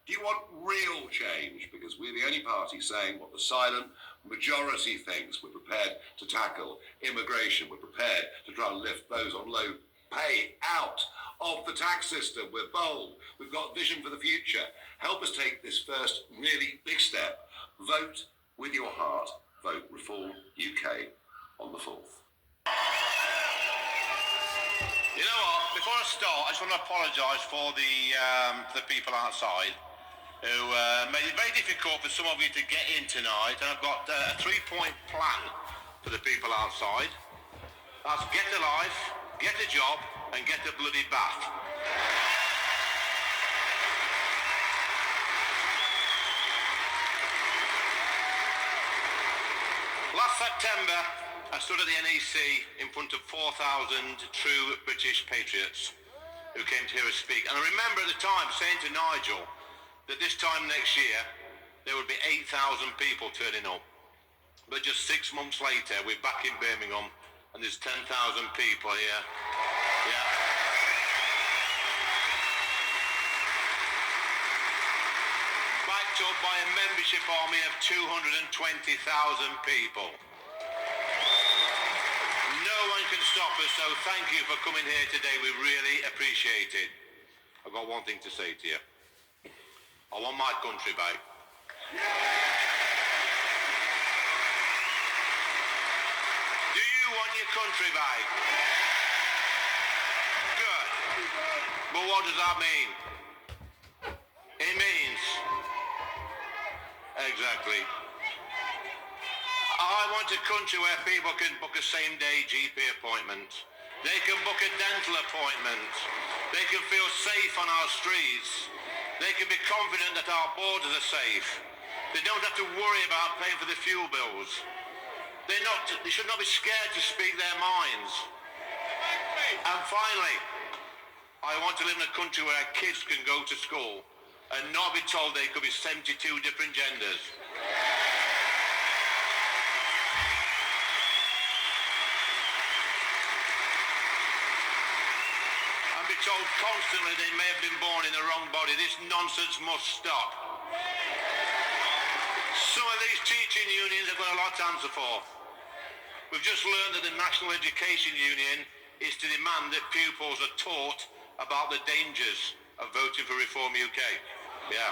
Do you want real change? Because we're the only party saying what the silent majority thinks. We're prepared to tackle immigration. We're prepared to try and lift those on low pay out of the tax system. We're bold. We've got vision for the future. Help us take this first really big step. Vote with your heart. Vote Reform UK on the 4th. You know what? Before I start, I just want to apologise for the people outside who made it very difficult for some of you to get in tonight. And I've got a 3-point plan for the people outside. That's get a life, get a job, and get a bloody bath. Last September, I stood at the NEC in front of 4,000 true British patriots who came to hear us speak. And I remember at the time saying to Nigel that this time next year, there would be 8,000 people turning up. But just 6 months later, we're back in Birmingham and there's 10,000 people here. Yeah. Backed up by a membership army of 220,000 people. No one can stop us, so thank you for coming here today. We really appreciate it. I've got one thing to say to you. I want my country back. Do you want your country back? Good. But what does that mean? It means... Exactly. I want a country where people can book a same-day GP appointment. They can book a dental appointment. They can feel safe on our streets. They can be confident that our borders are safe. They don't have to worry about paying for the fuel bills. They should not be scared to speak their minds. And finally, I want to live in a country where our kids can go to school and not be told they could be 72 different genders. Told constantly they may have been born in the wrong body. This nonsense must stop. Some of these teaching unions have got a lot to answer for. We've just learned that the National Education Union is to demand that pupils are taught about the dangers of voting for Reform UK. Yeah.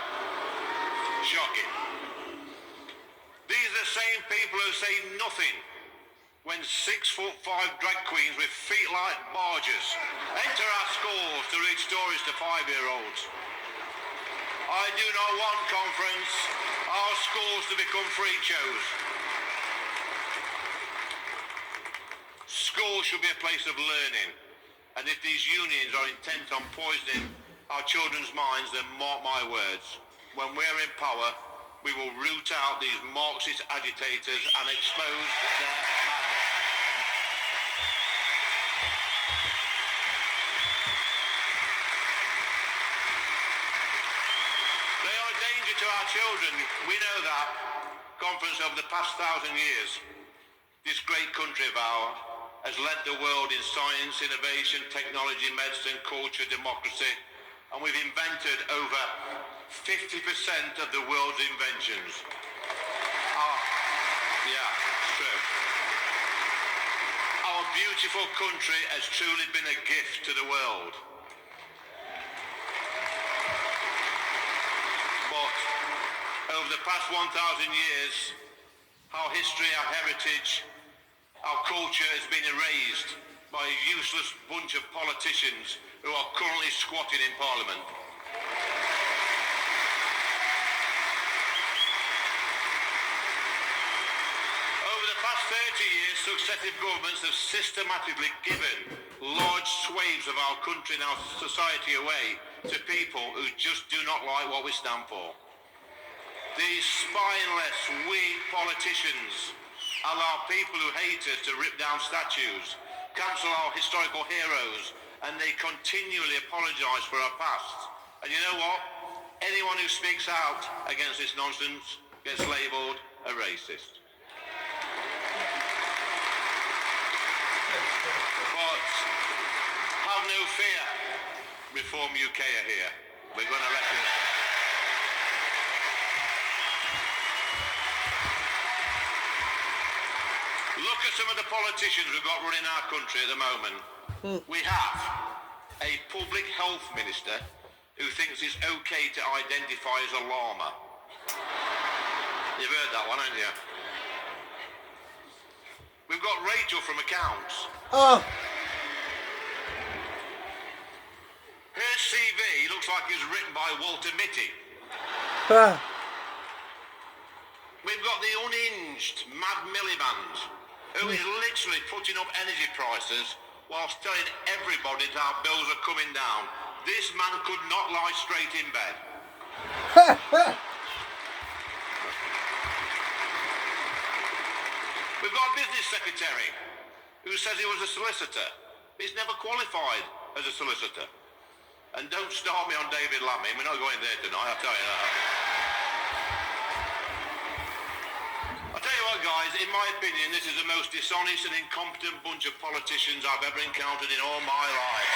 Shocking. These are the same people who say nothing when 6'5" drag queens with feet like barges enter our schools to read stories to 5-year-olds. I do not want conference, our schools to become freak shows. Schools should be a place of learning, and if these unions are intent on poisoning our children's minds, then mark my words, when we're in power, we will root out these Marxist agitators and expose their madness. To our children, we know that, conference over the past 1,000 years, this great country of ours has led the world in science, innovation, technology, medicine, culture, democracy, and we've invented over 50% of the world's inventions. Yeah, it's true. Our beautiful country has truly been a gift to the world. Over the past 1,000 years, our history, our heritage, our culture has been erased by a useless bunch of politicians who are currently squatting in Parliament. Over the past 30 years, successive governments have systematically given large swathes of our country and our society away to people who just do not like what we stand for. These spineless, weak politicians allow people who hate us to rip down statues, cancel our historical heroes, and they continually apologise for our past. And you know what? Anyone who speaks out against this nonsense gets labelled a racist. But have no fear, Reform UK are here. We're going to reckon it. Look at some of the politicians we've got running our country at the moment. We have a public health minister who thinks it's okay to identify as a llama. You've heard that one, haven't you? We've got Rachel from accounts. Oh. Her CV looks like it was written by Walter Mitty. Ah. We've got the unhinged Mad Miliband, who is literally putting up energy prices whilst telling everybody that our bills are coming down. This man could not lie straight in bed. We've got a business secretary who says he was a solicitor. He's never qualified as a solicitor. And don't start me on David Lammy. We're not going there tonight, I'll tell you that. I'll tell you what, guys, in my opinion, this is the most dishonest and incompetent bunch of politicians I've ever encountered in all my life.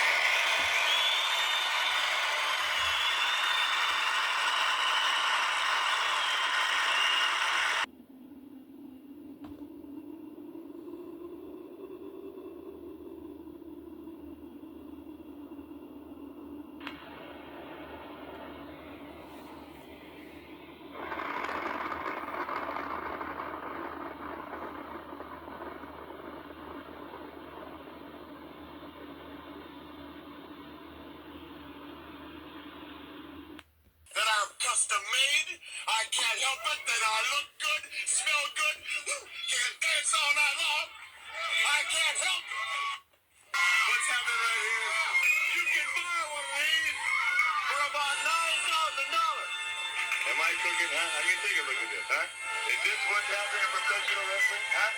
That I'm custom made. I can't help it that I look good, smell good, can dance all night long. I can't help it. What's happening right here? You can buy one of these for about $9,000. Am I cooking, huh? I can take a look at this, huh? Is this what's happening in professional wrestling, huh?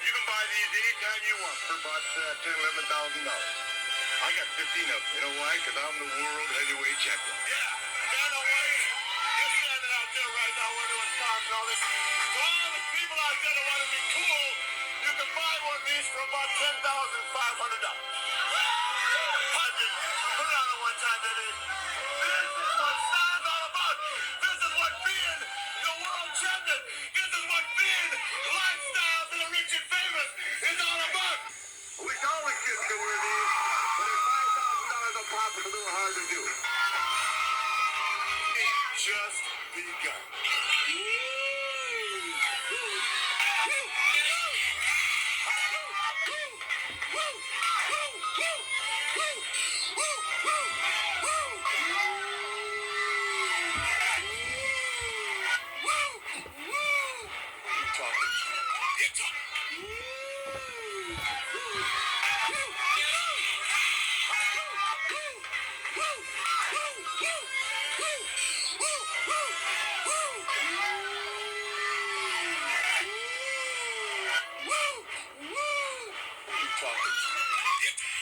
You can buy these anytime you want for about $10,000, $11,000. I got 15 of them. You know why? Because I'm the world heavyweight champion. Yeah. Dana White, you're standing out there right now wondering what's causing all this. To all the people out there that want to be cool, you can buy one of these for about $10,500. Put it on at one time, baby. This is what style's all about. This is what being the world champion. This is what being lifestyle to the rich and famous is all about. I wish all the kids could wear these, but at $5,000 a pop, it's a little hard to do. It's just begun.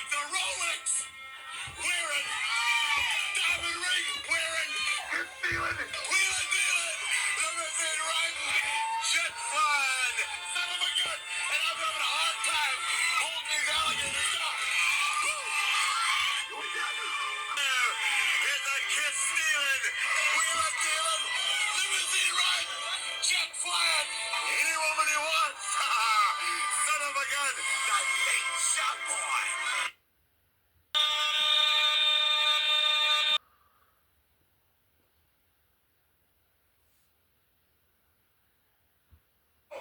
The Rolex wearing, diamond ring wearing, you're feeling it, wheeling dealing, limousine riding, jet flying, son of a gun, and I'm having a hard time holding these alligators down. There is a kid stealing, wheeling dealing, limousine riding, jet flying, any woman he wants. Son of a gun, the late shot boy.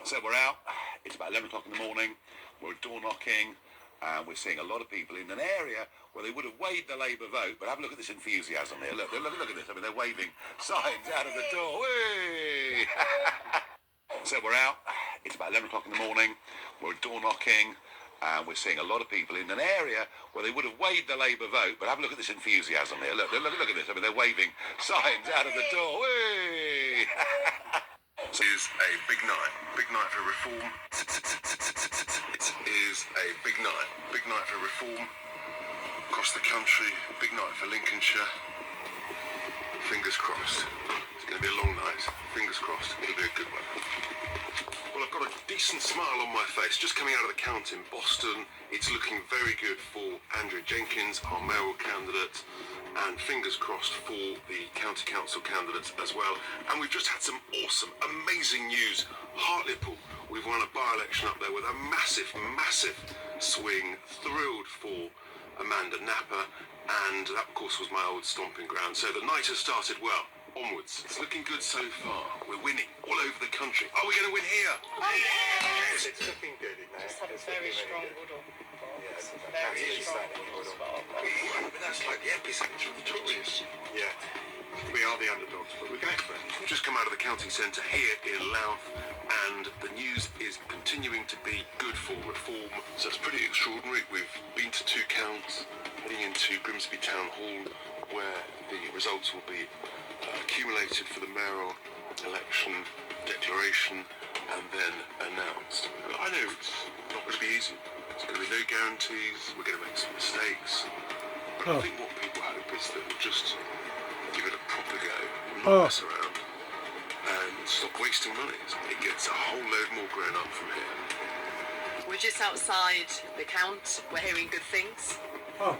So we're out. It's about 11 o'clock in the morning. We're door knocking. And we're seeing a lot of people in an area where they would have waved the Labour vote. But have a look at this enthusiasm here. Look at this. I mean, they're waving signs out of the door. Whee! So we're out. It's about 11 o'clock in the morning. We're door knocking. And we're seeing a lot of people in an area where they would have waved the Labour vote. But have a look at this enthusiasm here. Look at this. I mean, they're waving signs out of the door. Whee! It is a big night for reform. It is a big night for reform across the country, big night for Lincolnshire. Fingers crossed. It's going to be a long night. Fingers crossed. It'll be a good one. Well, I've got a decent smile on my face. Just coming out of the count in Boston, it's looking very good for Andrew Jenkins, our mayoral candidate, and fingers crossed for the county council candidates as well. And we've just had some awesome, amazing amazing news. Hartlepool, we've won a by-election up there with a massive, massive swing. Thrilled for Amanda Napper, and that, of course, was my old stomping ground. So the night has started well. Onwards. It's looking good so far. We're winning all over the country. Are we going to win here? Oh, yes! It's looking good, isn't it? Just had a very strong Woodall. Yes, Very strong Woodall. But that's like the epicenter of the Tories. Yeah. We are the underdogs, but we're going for it. We've just come out of the counting centre here in Louth, and the news is continuing to be good for reform. So it's pretty extraordinary. We've been to 2 counts, heading into Grimsby Town Hall, where the results will be accumulated for the mayoral election, declaration, and then announced. I know it's not going to be easy. There's going to be no guarantees. We're going to make some mistakes. But I think what people hope is that we'll just give it a proper go, not mess around, and stop wasting money. It gets a whole load more grown up from here. We're just outside the count. We're hearing good things.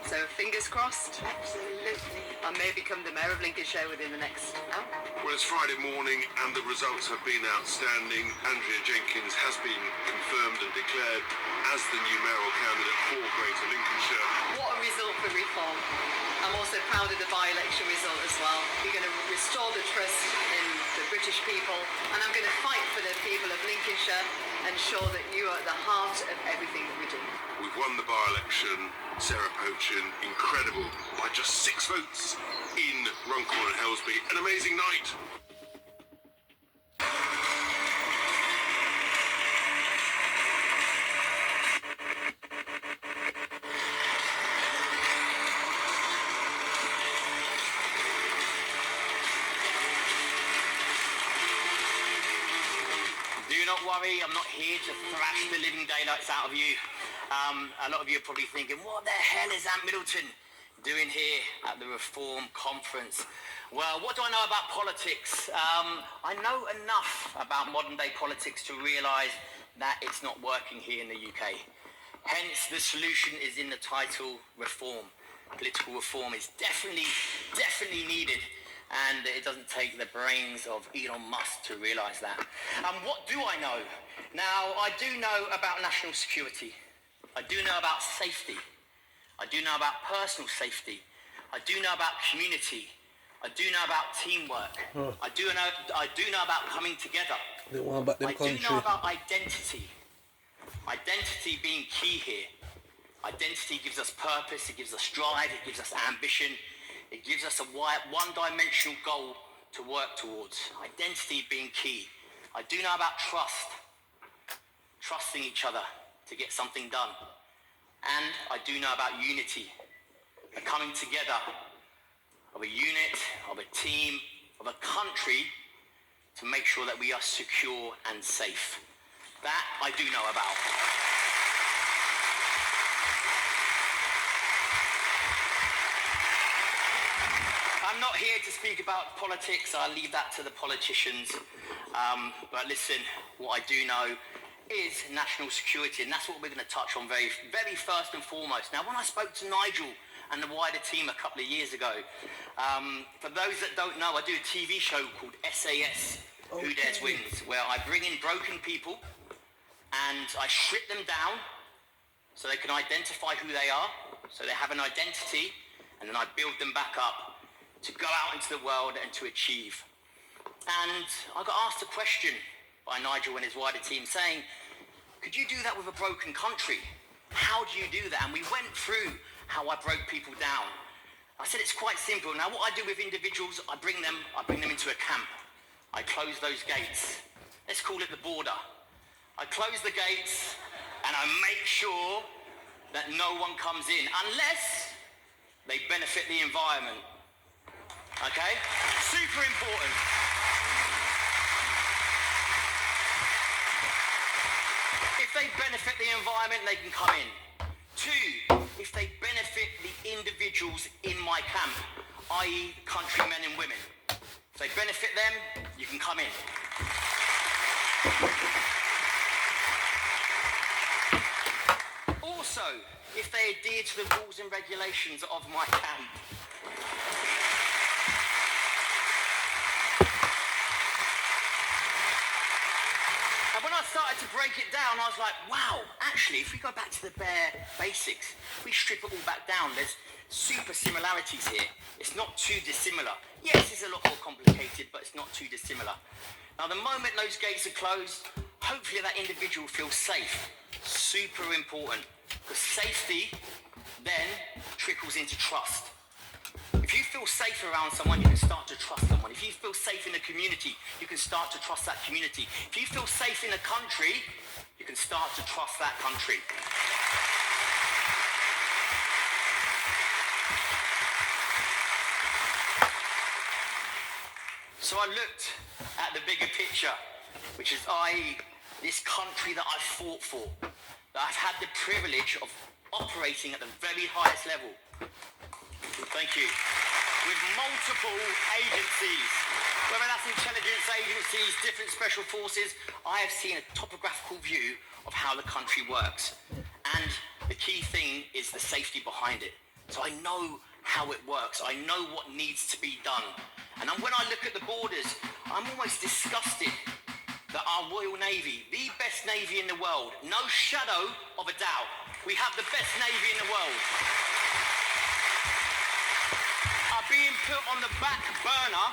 So fingers crossed. Absolutely. I may become the mayor of Lincolnshire within the next hour. Well, it's Friday morning and the results have been outstanding. Andrea Jenkins has been confirmed and declared as the new mayoral candidate for Greater Lincolnshire. What a result for reform. I'm also proud of the by-election result as well. We're going to restore the trust in the British people, and I'm going to fight for the people of Lincolnshire and ensure that you are at the heart of everything that we do. We've won the by-election. Sarah Pochin, incredible, by just 6 votes in Runcorn and Helsby. An amazing night. Do not worry, I'm not here to thrash the living daylights out of you. A lot of you are probably thinking, what the hell is Ant Middleton doing here at the Reform Conference? Well, what do I know about politics? I know enough about modern day politics to realise that it's not working here in the UK. Hence, the solution is in the title, reform. Political reform is definitely needed. And it doesn't take the brains of Elon Musk to realise that. What do I know? Now, I do know about national security. I do know about safety. I do know about personal safety. I do know about community. I do know about teamwork. I do know about coming together. I do know about identity. Identity being key here. Identity gives us purpose, it gives us drive, it gives us ambition. It gives us a one-dimensional goal to work towards. Identity being key. I do know about trust. Trusting each other to get something done. And I do know about unity. The coming together of a unit, of a team, of a country to make sure that we are secure and safe. That I do know about. I'm not here to speak about politics. I leave that to the politicians. But listen, what I do know is national security, and that's what we're going to touch on very, very first and foremost. Now, when I spoke to Nigel and the wider team a couple of years ago, for those that don't know, I do a TV show called SAS, Who Dares Wins, where I bring in broken people and I strip them down so they can identify who they are, so they have an identity, and then I build them back up to go out into the world and to achieve. And I got asked a question by Nigel and his wider team saying, could you do that with a broken country? How do you do that? And we went through how I broke people down. I said it's quite simple. Now what I do with individuals, I bring them into a camp. I close those gates. Let's call it the border. I close the gates and I make sure that no one comes in unless they benefit the environment. Okay? Super important. If they benefit the environment, they can come in. 2, if they benefit the individuals in my camp, i.e. countrymen and women. If they benefit them, you can come in. Also, if they adhere to the rules and regulations of my camp. when I started to break it down, I was like, wow, actually, if we go back to the bare basics, we strip it all back down, there's super similarities here. It's not too dissimilar. Yes, it's a lot more complicated, but it's not too dissimilar. Now, the moment those gates are closed, hopefully that individual feels safe. Super important, because safety then trickles into trust. If you feel safe around someone, you can start to trust someone. If you feel safe in a community, you can start to trust that community. If you feel safe in a country, you can start to trust that country. So I looked at the bigger picture, which is this country that I've fought for, that I've had the privilege of operating at the very highest level. Thank you. With multiple agencies, whether that's intelligence agencies, different special forces, I have seen a topographical view of how the country works. And the key thing is the safety behind it. So I know how it works. I know what needs to be done. And when I look at the borders, I'm almost disgusted that our Royal Navy, the best Navy in the world, no shadow of a doubt, we have the best Navy in the world, are being put on the back burner,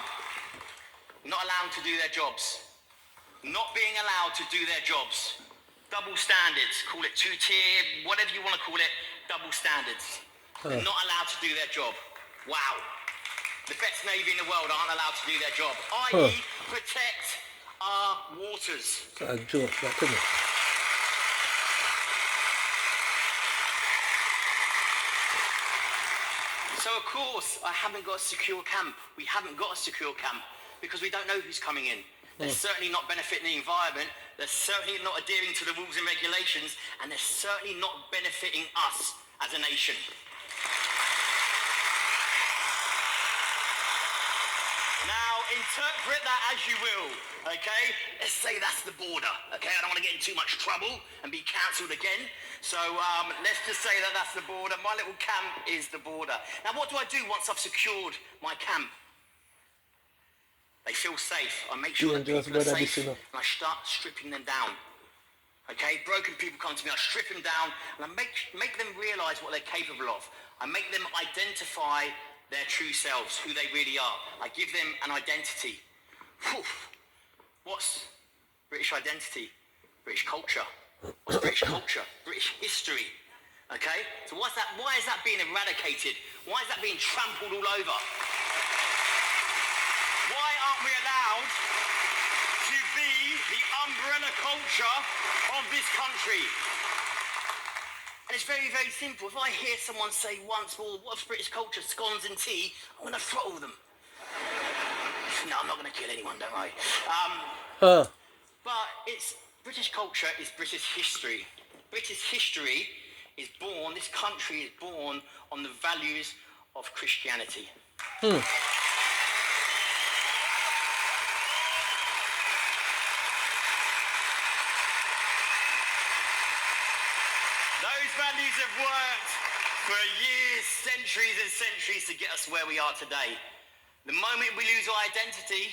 not allowed to do their jobs. Not being allowed to do their jobs. Double standards, call it two-tier, whatever you want to call it, double standards. They're not allowed to do their job. Wow. The best Navy in the world aren't allowed to do their job, i.e. protect our waters. A joke, that isn't it? So of course, I haven't got a secure camp. We haven't got a secure camp because we don't know who's coming in. They're certainly not benefiting the environment. They're certainly not adhering to the rules and regulations, and they're certainly not benefiting us as a nation. Now, interpret that as you will, okay? Let's say that's the border, okay? I don't want to get in too much trouble and be cancelled again. So let's just say that that's the border. My little camp is the border. Now, what do I do once I've secured my camp? They feel safe. I make sure that people are safe, and I start stripping them down. Okay? Broken people come to me, I strip them down, and I make them realise what they're capable of. I make them identify their true selves, who they really are. I give them an identity. Whew. What's British identity? British culture. What's British culture? British history. Okay? So why is that being eradicated? Why is that being trampled all over? Why aren't we allowed to be the umbrella culture of this country? And it's very, very simple. If I hear someone say once, well, what's British culture? Scones and tea, I'm going to throttle them. No, I'm not going to kill anyone, don't worry. But British culture is British history. British history is born, this country is born on the values of Christianity. Those values have worked for years, centuries and centuries to get us where we are today. The moment we lose our identity,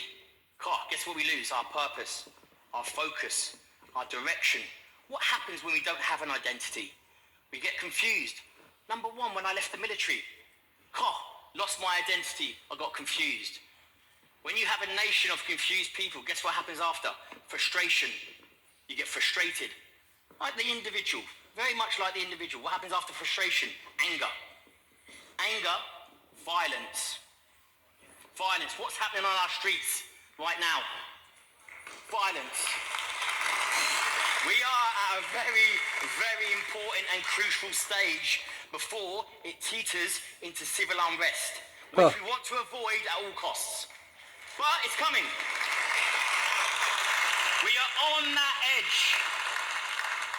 guess what we lose? Our purpose, our focus, our direction. What happens when we don't have an identity? We get confused. Number one, when I left the military, lost my identity, I got confused. When you have a nation of confused people, guess what happens after? Frustration. You get frustrated. Like the individual, very much like the individual. What happens after frustration? Anger. Anger, violence. Violence. What's happening on our streets right now? Violence. We are at a very, very important and crucial stage before it teeters into civil unrest, which we want to avoid at all costs. But it's coming. We are on that edge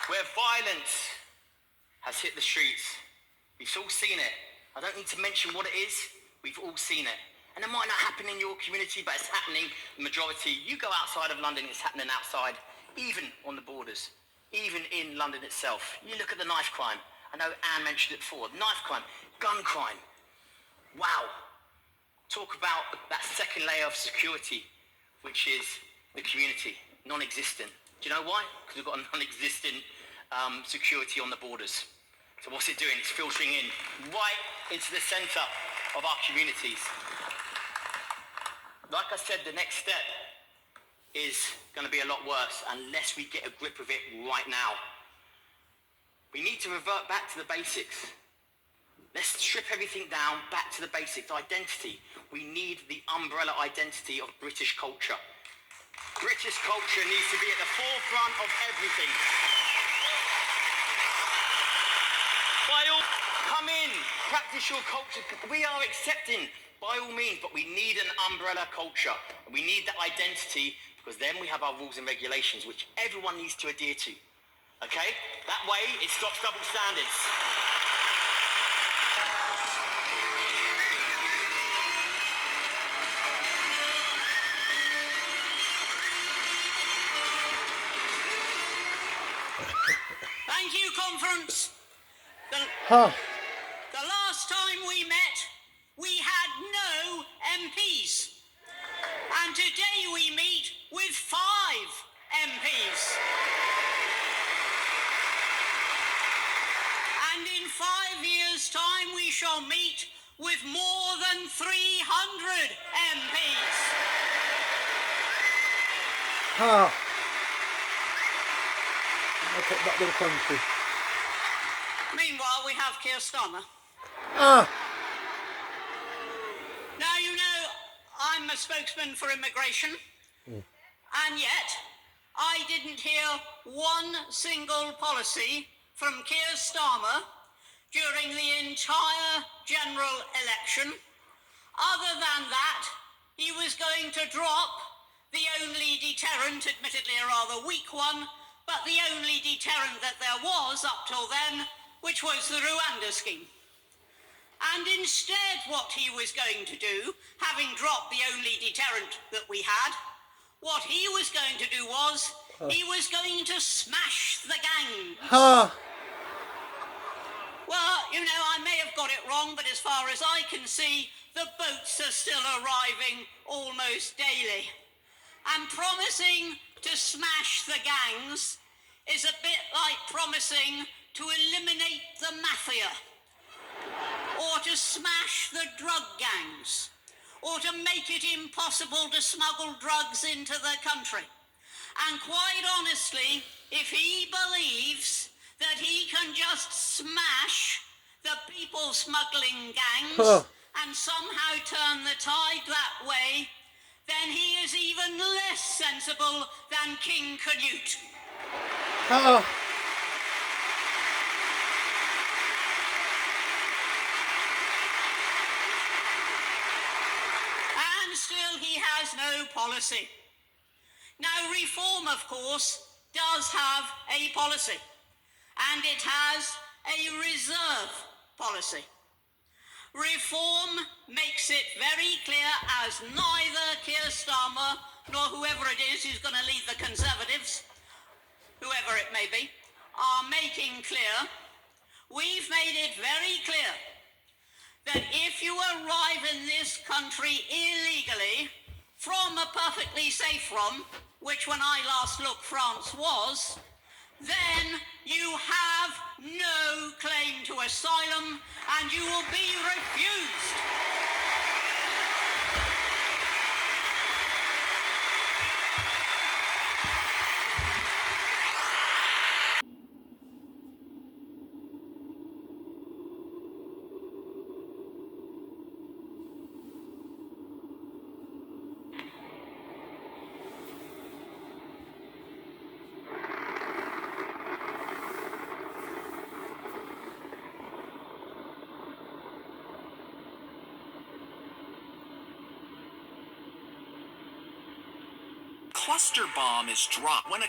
where violence has hit the streets. We've all seen it. I don't need to mention what it is. We've all seen it. And it might not happen in your community, but it's happening the majority. You go outside of London, it's happening outside, even on the borders, even in London itself. You look at the knife crime. I know Anne mentioned it before. Knife crime, gun crime. Wow. Talk about that second layer of security, which is the community, non-existent. Do you know why? Because we've got a non-existent security on the borders. So what's it doing? It's filtering in right into the centre of our communities. Like I said, the next step is going to be a lot worse unless we get a grip of it right now. We need to revert back to the basics. Let's strip everything down, back to the basics. Identity. We need the umbrella identity of British culture. British culture needs to be at the forefront of everything. By all, come in, practice your culture. We are accepting, by all means, but we need an umbrella culture. We need that identity, because then we have our rules and regulations, which everyone needs to adhere to. Okay? That way, it stops double standards. Thank you, conference. Huh. The last time we met, we had no MPs. And today we meet with 5 MPs. And in 5 years' time, we shall meet with more than 300 MPs. Huh. Look at that little country. Meanwhile, we have Keir Starmer. Ah. Now, you know, I'm a spokesman for immigration, and yet I didn't hear one single policy from Keir Starmer during the entire general election, other than that he was going to drop the only deterrent, admittedly a rather weak one, but the only deterrent that there was up till then, which was the Rwanda scheme. And instead what he was going to do, having dropped the only deterrent that we had, what he was going to do was, he was going to smash the gangs. Huh. Well, you know, I may have got it wrong, but as far as I can see, the boats are still arriving almost daily. And promising to smash the gangs is a bit like promising to eliminate the mafia, or to smash the drug gangs, or to make it impossible to smuggle drugs into the country. And quite honestly, if he believes that he can just smash the people smuggling gangs and somehow turn the tide that way, then he is even less sensible than King Canute. Huh. And still he has no policy. Now, reform, of course, does have a policy, and it has a reserve policy. Reform makes it very clear, as neither Keir Starmer nor whoever it is who's going to lead the Conservatives, whoever it may be, are making clear. We've made it very clear that if you arrive in this country illegally from a perfectly safe one, which when I last looked France was, then you have no claim to asylum and you will be refused. Cluster bomb is dropped. When a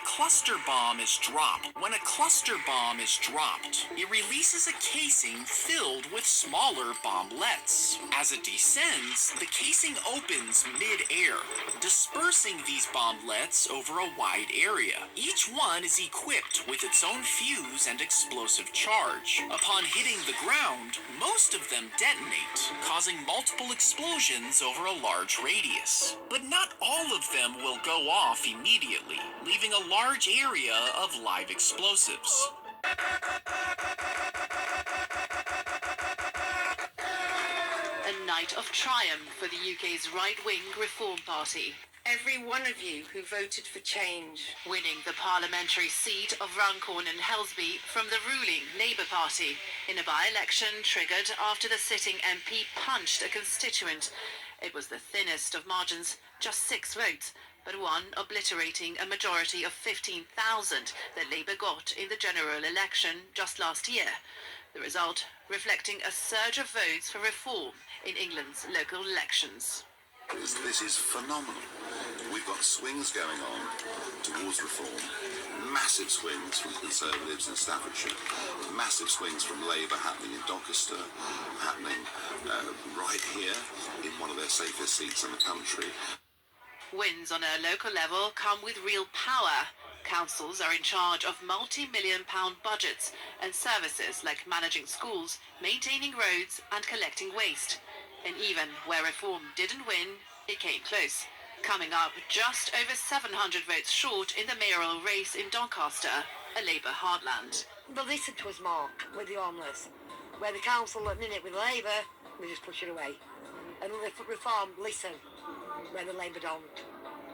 cluster bomb is dropped, it releases a casing filled with smaller bomblets. As it descends, the casing opens mid-air, dispersing these bomblets over a wide area. Each one is equipped with its own fuse and explosive charge. Upon hitting the ground, most of them detonate, causing multiple explosions over a large radius. But not all of them will go off off immediately, leaving a large area of live explosives. A night of triumph for the UK's right-wing Reform Party. Every one of you who voted for change. Winning the parliamentary seat of Runcorn and Helsby from the ruling Labour Party in a by-election triggered after the sitting MP punched a constituent. It was the thinnest of margins, just 6 votes, but one obliterating a majority of 15,000 that Labour got in the general election just last year. The result reflecting a surge of votes for reform in England's local elections. This is phenomenal. We've got swings going on towards reform, massive swings from Conservatives in Staffordshire, massive swings from Labour happening in Doncaster, happening right here in one of their safest seats in the country. Wins on a local level come with real power. Councils are in charge of multi-million-pound budgets and services like managing schools, maintaining roads and collecting waste. And even where reform didn't win, it came close, coming up just over 700 votes short in the mayoral race in Doncaster, a Labour heartland. But listen to us more with the homeless. Where the council are in it with Labour, we just push it away. And reform, listen, where the Labour don't.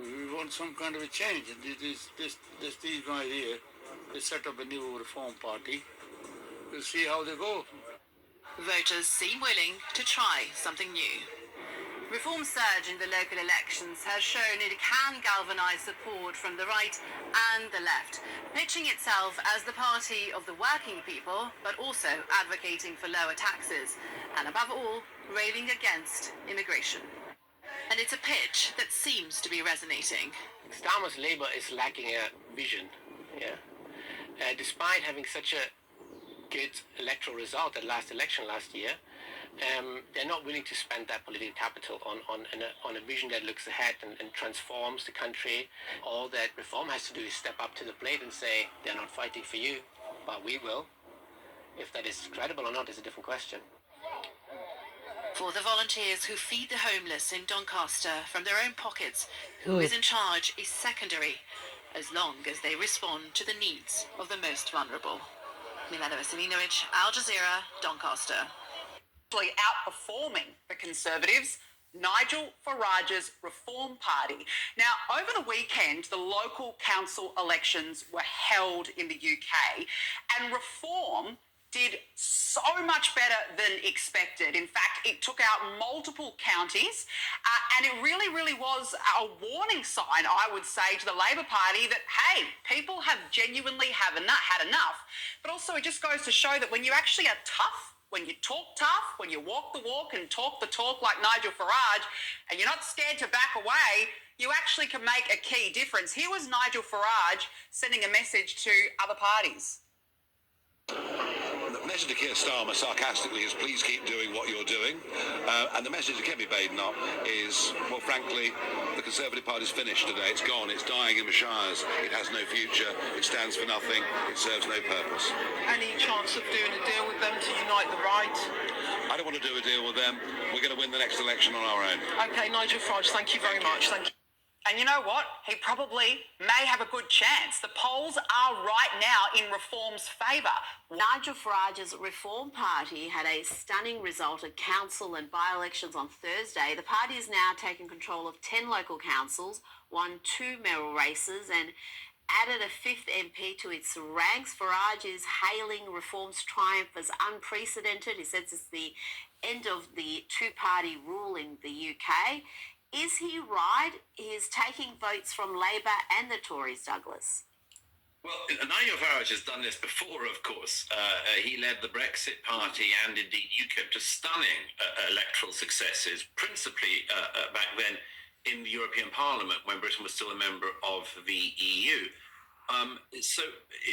We want some kind of a change. And these right here, they set up a new reform party. We'll see how they go. Voters seem willing to try something new. Reform's surge in the local elections has shown it can galvanise support from the right and the left, pitching itself as the party of the working people, but also advocating for lower taxes, and above all, railing against immigration. And it's a pitch that seems to be resonating. Starmer's Labour is lacking a vision, despite having such a good electoral result at last election last year. They're not willing to spend that political capital on a vision that looks ahead and transforms the country. All that reform has to do is step up to the plate and say, they're not fighting for you, but we will. If that is credible or not is a different question. For the volunteers who feed the homeless in Doncaster from their own pockets, who is in charge is secondary, as long as they respond to the needs of the most vulnerable. Milena Veselinovic, Al Jazeera, Doncaster. Outperforming the Conservatives, Nigel Farage's Reform Party. Now, over the weekend, the local council elections were held in the UK, and Reform did so much better than expected. In fact, it took out multiple counties, and it really was a warning sign, I would say, to the Labor Party that, hey, people have genuinely had enough. But also it just goes to show that when you actually are tough, when you talk tough, when you walk the walk and talk the talk like Nigel Farage, and you're not scared to back away, you actually can make a key difference. Here was Nigel Farage sending a message to other parties. The message to Keir Starmer sarcastically is please keep doing what you're doing. And the message to Kemi Badenoch is, well, frankly, the Conservative Party's finished today. It's gone. It's dying in the shires. It has no future. It stands for nothing. It serves no purpose. Any chance of doing a deal with them to unite the right? I don't want to do a deal with them. We're going to win the next election on our own. Okay, Nigel Farage, thank you very much. Thank you. And you know what? He probably may have a good chance. The polls are right now in Reform's favour. Nigel Farage's Reform Party had a stunning result at council and by-elections on Thursday. The party is now taking control of 10 local councils, won 2 mayoral races and added a 5th MP to its ranks. Farage is hailing Reform's triumph as unprecedented. He says it's the end of the two-party rule in the UK. Is he right? He is taking votes from Labour and the Tories, Douglas. Well, Nigel Farage has done this before, of course. He led the Brexit Party and indeed UKIP to stunning electoral successes, principally back then in the European Parliament when Britain was still a member of the EU. So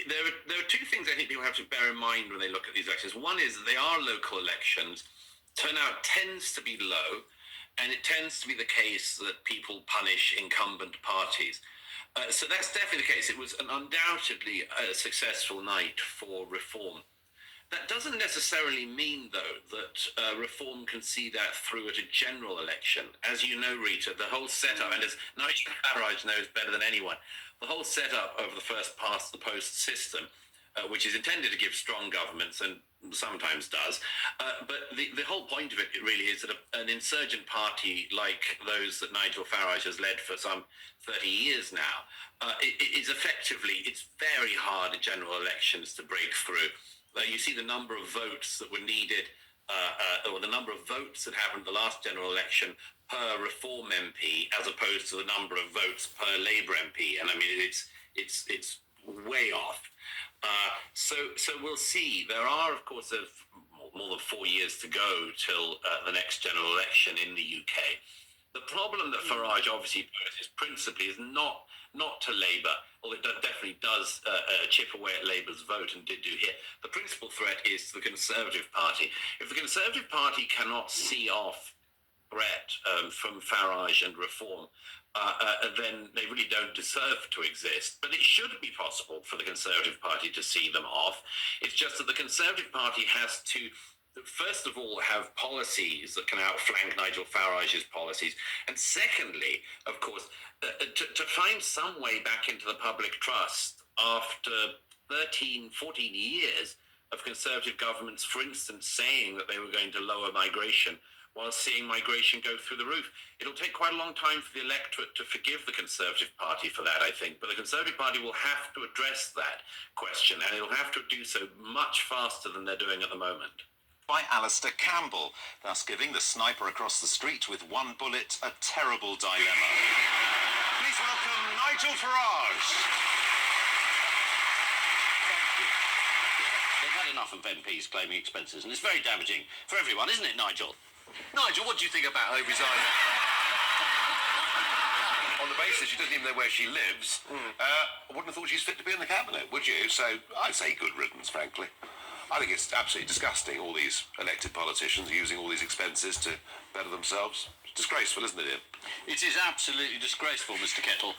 there are two things I think people have to bear in mind when they look at these elections. One is that they are local elections. Turnout tends to be low. And it tends to be the case that people punish incumbent parties. So that's definitely the case. It was an undoubtedly successful night for Reform. That doesn't necessarily mean, though, that reform can see that through at a general election. As you know, Rita, the whole setup, and as Nigel Farage knows better than anyone, the whole setup of the first past the post system, which is intended to give strong governments and sometimes does, but the whole point of it really is that an insurgent party like those that Nigel Farage has led for some 30 years now is effectively, it's very hard at general elections to break through. You see the number of votes that were needed, or the number of votes that happened at the last general election per Reform MP, as opposed to the number of votes per Labour MP, and I mean it's way off. So we'll see. There are, of course, more than 4 years to go till the next general election in the UK. The problem that Farage obviously poses principally is not to Labour, although it definitely does chip away at Labour's vote and did do here. The principal threat is to the Conservative Party. If the Conservative Party cannot see off threat from Farage and Reform, then they really don't deserve to exist. But it should be possible for the Conservative Party to see them off. It's just that the Conservative Party has to, first of all, have policies that can outflank Nigel Farage's policies. And secondly, of course, to find some way back into the public trust after 13, 14 years of Conservative governments, for instance, saying that they were going to lower migration while seeing migration go through the roof. It'll take quite a long time for the electorate to forgive the Conservative Party for that, I think. But the Conservative Party will have to address that question, and it'll have to do so much faster than they're doing at the moment. By Alistair Campbell, thus giving the sniper across the street with one bullet a terrible dilemma. Please welcome Nigel Farage. They've had enough of MPs claiming expenses, and it's very damaging for everyone, isn't it, Nigel? Nigel, what do you think about her resigning? On the basis she doesn't even know where she lives, I wouldn't have thought she's fit to be in the cabinet, would you? So I'd say good riddance, frankly. I think it's absolutely disgusting, all these elected politicians using all these expenses to better themselves. It's disgraceful, isn't it, Ian? It is absolutely disgraceful, Mr. Kettle.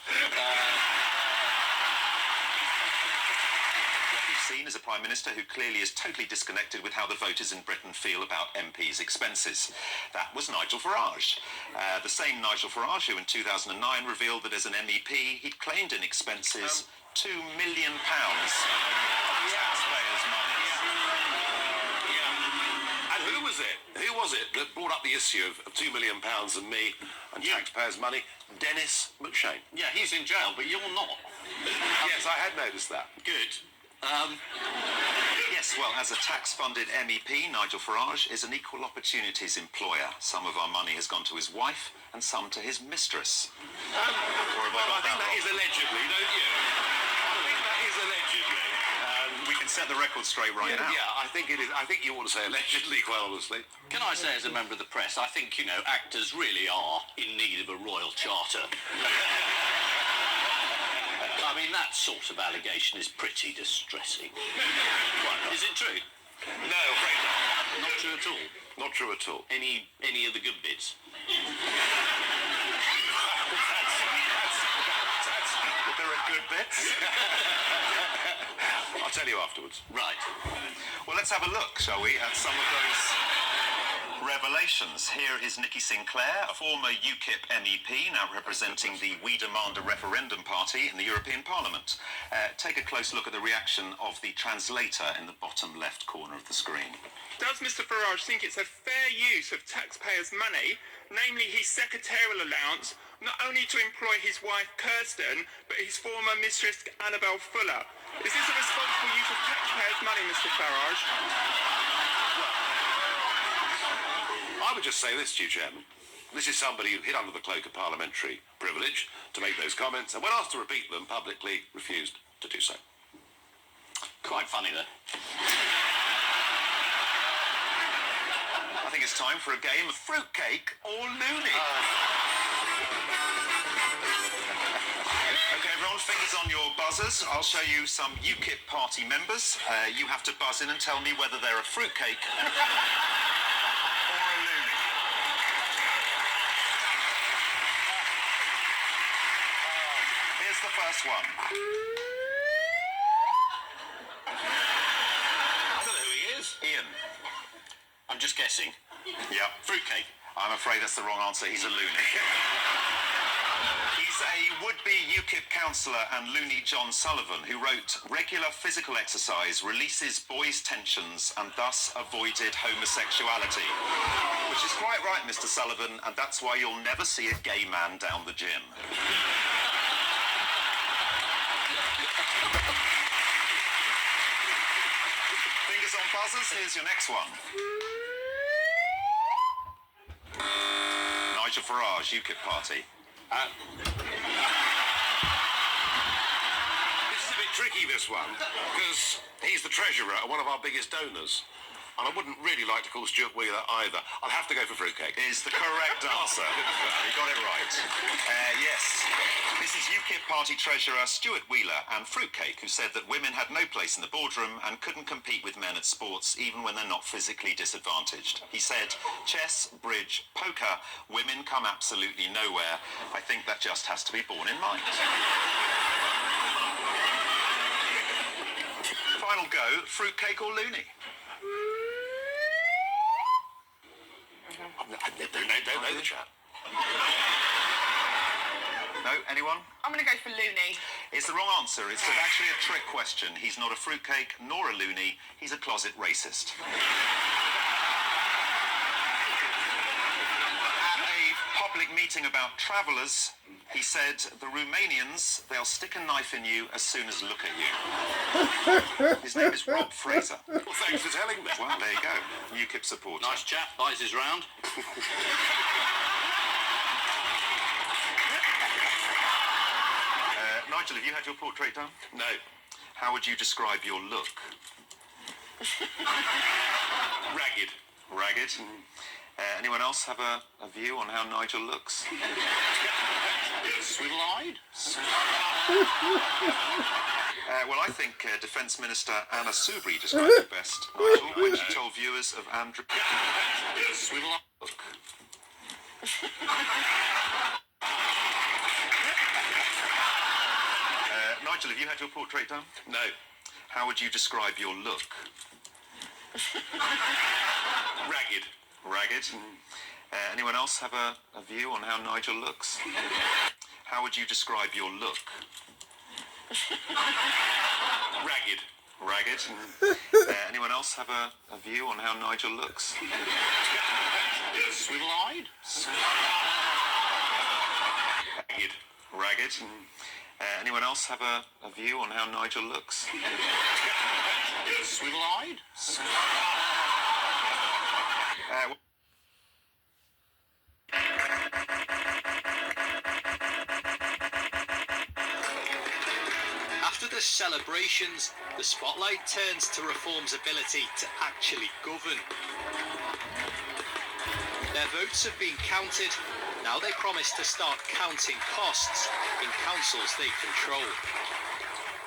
Seen as a Prime Minister who clearly is totally disconnected with how the voters in Britain feel about MPs' expenses. That was Nigel Farage. The same Nigel Farage who in 2009 revealed that as an MEP he'd claimed in expenses £2 million of taxpayers' money. And who was it that brought up the issue of £2 million and me and taxpayers' money? Dennis McShane. Yeah, he's in jail, but you're not. Yes, I had noticed that. Good. Yes, well, as a tax-funded MEP, Nigel Farage is an equal opportunities employer. Some of our money has gone to his wife and some to his mistress. I think that is allegedly, don't you? I think that is allegedly. We can set the record straight right now. Yeah, I think it is. I think you ought to say allegedly, quite honestly. Can I say, as a member of the press, I think, actors really are in need of a royal charter. I mean, that sort of allegation is pretty distressing. Is it true? No, afraid not. Not true at all? Not true at all. Any of the good bits? There are good bits. I'll tell you afterwards. Right. Well, let's have a look, shall we, at some of those revelations. Here is Nikki Sinclair, a former UKIP MEP, now representing the We Demand a Referendum party in the European Parliament. Take a close look at the reaction of the translator in the bottom left corner of the screen. Does Mr Farage think it's a fair use of taxpayers' money, namely his secretarial allowance, not only to employ his wife Kirsten, but his former mistress Annabel Fuller? Is this a responsible use of taxpayers' money, Mr Farage? I would just say this to you, Chairman. This is somebody who hid under the cloak of parliamentary privilege to make those comments, and when asked to repeat them, publicly refused to do so. Quite funny, though. I think it's time for a game of fruitcake or loony. Okay, everyone, fingers on your buzzers. I'll show you some UKIP party members. You have to buzz in and tell me whether they're a fruitcake or a loony. Here's the first one. I don't know who he is. casing? Yep. Fruitcake. I'm afraid that's the wrong answer. He's a loony. He's a would-be UKIP councillor and loony John Sullivan who wrote, regular physical exercise releases boys' tensions and thus avoided homosexuality. Which is quite right, Mr. Sullivan, and that's why you'll never see a gay man down the gym. Fingers on buzzers, here's your next one. Nigel Farage, UKIP party. This is a bit tricky, this one, because he's the treasurer and one of our biggest donors. And I wouldn't really like to call Stuart Wheeler either. I'll have to go for fruitcake. Is the correct answer. You got it right. Yes. This is UKIP party treasurer Stuart Wheeler and fruitcake, who said that women had no place in the boardroom and couldn't compete with men at sports even when they're not physically disadvantaged. He said, chess, bridge, poker, women come absolutely nowhere. I think that just has to be borne in mind. Final go, fruitcake or loony? I don't know the chap. No, anyone? I'm going to go for loony. It's the wrong answer. It's actually a trick question. He's not a fruitcake nor a loony. He's a closet racist. At a public meeting about travellers, he said, the Romanians, they'll stick a knife in you as soon as look at you. His name is Rob Fraser. Well, thanks for telling me. Well, there you go. UKIP supporter. Nice chap, buys his round. Nigel, have you had your portrait done? No. How would you describe your look? Ragged. Ragged? Anyone else have a view on how Nigel looks? Swivel-eyed? Well, I think Defence Minister Anna Soubry described it best, Nigel, when she told viewers of Andrew... Swivel-eyed. Nigel, have you had your portrait done? No. How would you describe your look? Ragged. Ragged? Anyone else have a view on how Nigel looks? How would you describe your look? Ragged. Ragged? Anyone else have a view on how Nigel looks? Swivel-eyed? Ragged. Ragged? Anyone else have a view on how Nigel looks? Swivel-eyed? After the celebrations, the spotlight turns to Reform's ability to actually govern. Their votes have been counted. Now they promise to start counting costs in councils they control.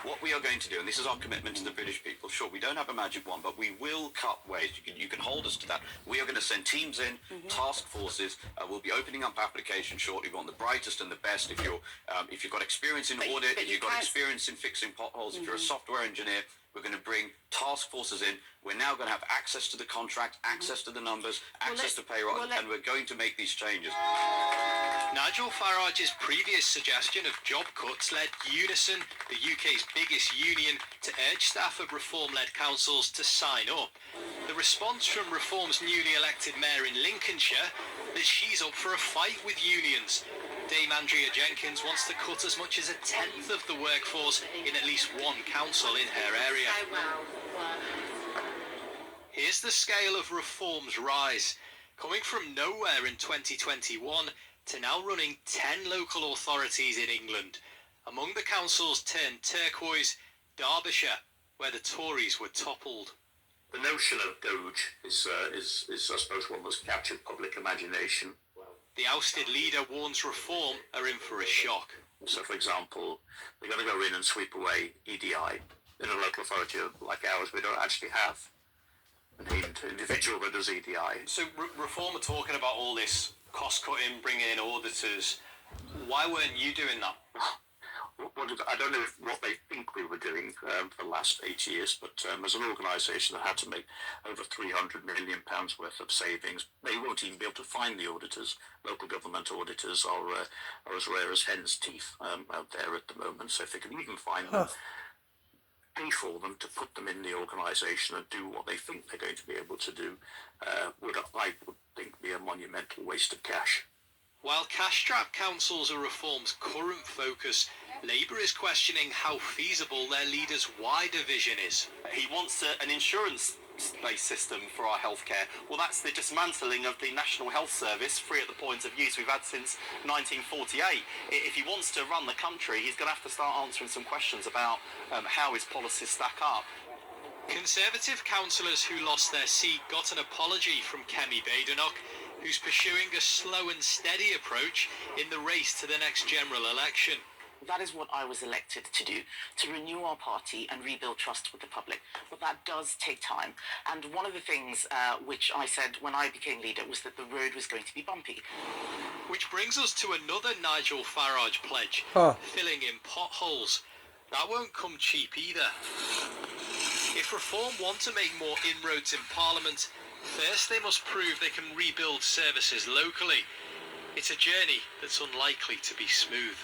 What we are going to do, and this is our commitment to the British people, sure, we don't have a magic wand, but we will cut waste. You can hold us to that. We are going to send teams in, task forces. We'll be opening up applications shortly. We want the brightest and the best. If you've got experience in audit, if you've got experience in fixing potholes, if you're a software engineer, we're going to bring task forces in. We're now going to have access to the contract, access to the numbers, access to payroll, and we're going to make these changes. Nigel Farage's previous suggestion of job cuts led Unison, the UK's biggest union, to urge staff of Reform-led councils to sign up. The response from Reform's newly elected mayor in Lincolnshire, that she's up for a fight with unions. Dame Andrea Jenkins wants to cut as much as 1/10 of the workforce in at least one council in her area. Here's the scale of Reform's rise, coming from nowhere in 2021 to now running 10 local authorities in England. Among the councils turned turquoise, Derbyshire, where the Tories were toppled. The notion of Doge is I suppose, one that's captured public imagination. The ousted leader warns Reform are in for a shock. So, for example, they're going to go in and sweep away EDI. In a local authority like ours, we don't actually have an individual that does EDI. So Reform are talking about all this cost-cutting, bringing in auditors. Why weren't you doing that? I don't know what they think we were doing for the last 8 years, but as an organisation that had to make over £300 million worth of savings, they won't even be able to find the auditors. Local government auditors are as rare as hen's teeth out there at the moment. So if they can even find them, pay for them to put them in the organisation and do what they think they're going to be able to do, I would think be a monumental waste of cash. While cash-strapped councils are Reform's current focus, Labour is questioning how feasible their leader's wider vision is. He wants an insurance-based system for our healthcare. Well, that's the dismantling of the National Health Service, free at the point of use, we've had since 1948. If he wants to run the country, he's going to have to start answering some questions about how his policies stack up. Conservative councillors who lost their seat got an apology from Kemi Badenoch, who's pursuing a slow and steady approach in the race to the next general election. That is what I was elected to do, to renew our party and rebuild trust with the public. But that does take time. And one of the things which I said when I became leader was that the road was going to be bumpy. Which brings us to another Nigel Farage pledge, filling in potholes. That won't come cheap either. If Reform want to make more inroads in Parliament, first they must prove they can rebuild services locally. It's a journey that's unlikely to be smooth.